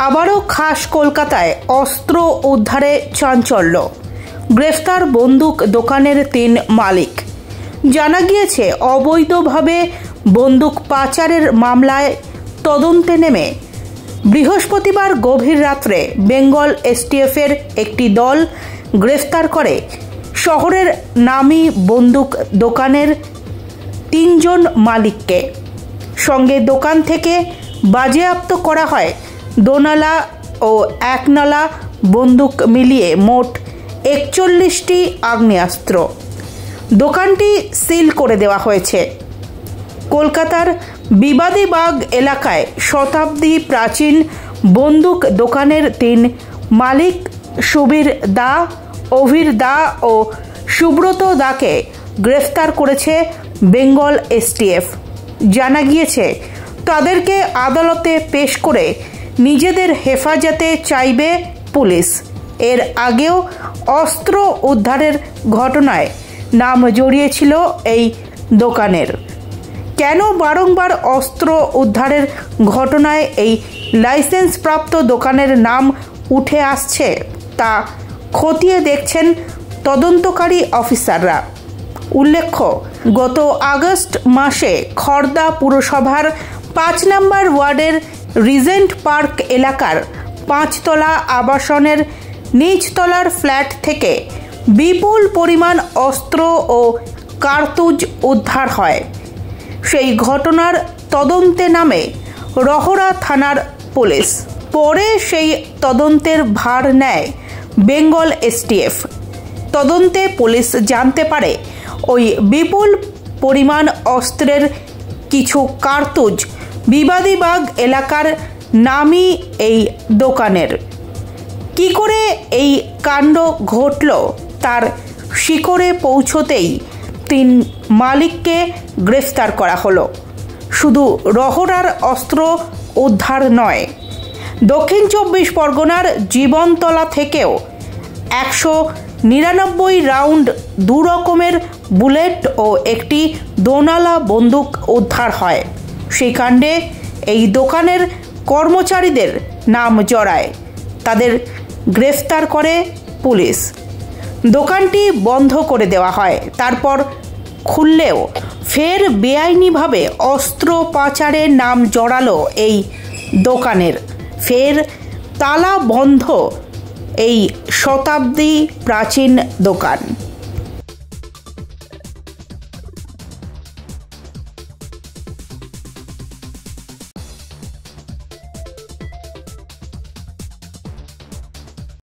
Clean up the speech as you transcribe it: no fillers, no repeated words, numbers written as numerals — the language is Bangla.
আবারও খাস কলকাতায় অস্ত্র উদ্ধারে চাঞ্চল্য। গ্রেফতার বন্দুক দোকানের 3 মালিক। জানা গিয়েছে, অবৈধভাবে বন্দুক পাচারের মামলায় তদন্তে নেমে বৃহস্পতিবার গভীর রাত্রে বেঙ্গল এসটিএফের একটি দল গ্রেফতার করে শহরের নামী বন্দুক দোকানের 3 জন মালিককে। সঙ্গে দোকান থেকে বাজেয়াপ্ত করা হয় 2 নালা ও 1 নালা বন্দুক মিলিয়ে মোট 41টি আগ্নেয়াস্ত্র। দোকানটি সিল করে দেওয়া হয়েছে। কলকাতার বিবাদী বাগ এলাকায় শতাব্দী প্রাচীন বন্দুক দোকানের 3 মালিক সুবীর দা, অভির দা ও সুব্রত দাকে গ্রেফতার করেছে বেঙ্গল এসটিএফ। জানা গিয়েছে, তাদেরকে আদালতে পেশ করে নিজেদের হেফাজতে চাইবে পুলিশ। এর আগেও অস্ত্র উদ্ধারের ঘটনায় নাম জড়িয়েছিল এই দোকানের। কেন বারংবার অস্ত্র উদ্ধারের ঘটনায় এই লাইসেন্সপ্রাপ্ত দোকানের নাম উঠে আসছে তা খতিয়ে দেখছেন তদন্তকারী অফিসাররা। উল্লেখ্য, গত আগস্ট মাসে খড়দা পুরসভার 5 নম্বর ওয়ার্ডের রিজেন্ট পার্ক এলাকার 5 তলা আবাসনের নিচতলার ফ্ল্যাট থেকে বিপুল পরিমাণ অস্ত্র ও কার্তুজ উদ্ধার হয়। সেই ঘটনার তদন্তে নামে রহরা থানার পুলিশ। পরে সেই তদন্তের ভার নেয় বেঙ্গল এসটিএফ। তদন্তে পুলিশ জানতে পারে, ওই বিপুল পরিমাণ অস্ত্রের কিছু কার্তুজ বিবাদী বাগ এলাকার নামী এই দোকানের। কি করে এই কাণ্ড ঘটল তার শিকড়ে পৌঁছতেই 3 মালিককে গ্রেফতার করা হলো। শুধু রহরার অস্ত্র উদ্ধার নয়, দক্ষিণ 24 পরগনার জীবনতলা থেকেও 199 রাউন্ড 2 রকমের বুলেট ও একটি 2 নালা বন্দুক উদ্ধার হয়। সেই কাণ্ডে এই দোকানের কর্মচারীদের নাম জড়ায়। তাদের গ্রেফতার করে পুলিশ। দোকানটি বন্ধ করে দেওয়া হয়। তারপর খুললেও ফের বেআইনিভাবে অস্ত্র পাচারের নাম জড়ালো এই দোকানের। ফের তালা বন্ধ এই শতাব্দী প্রাচীন দোকান।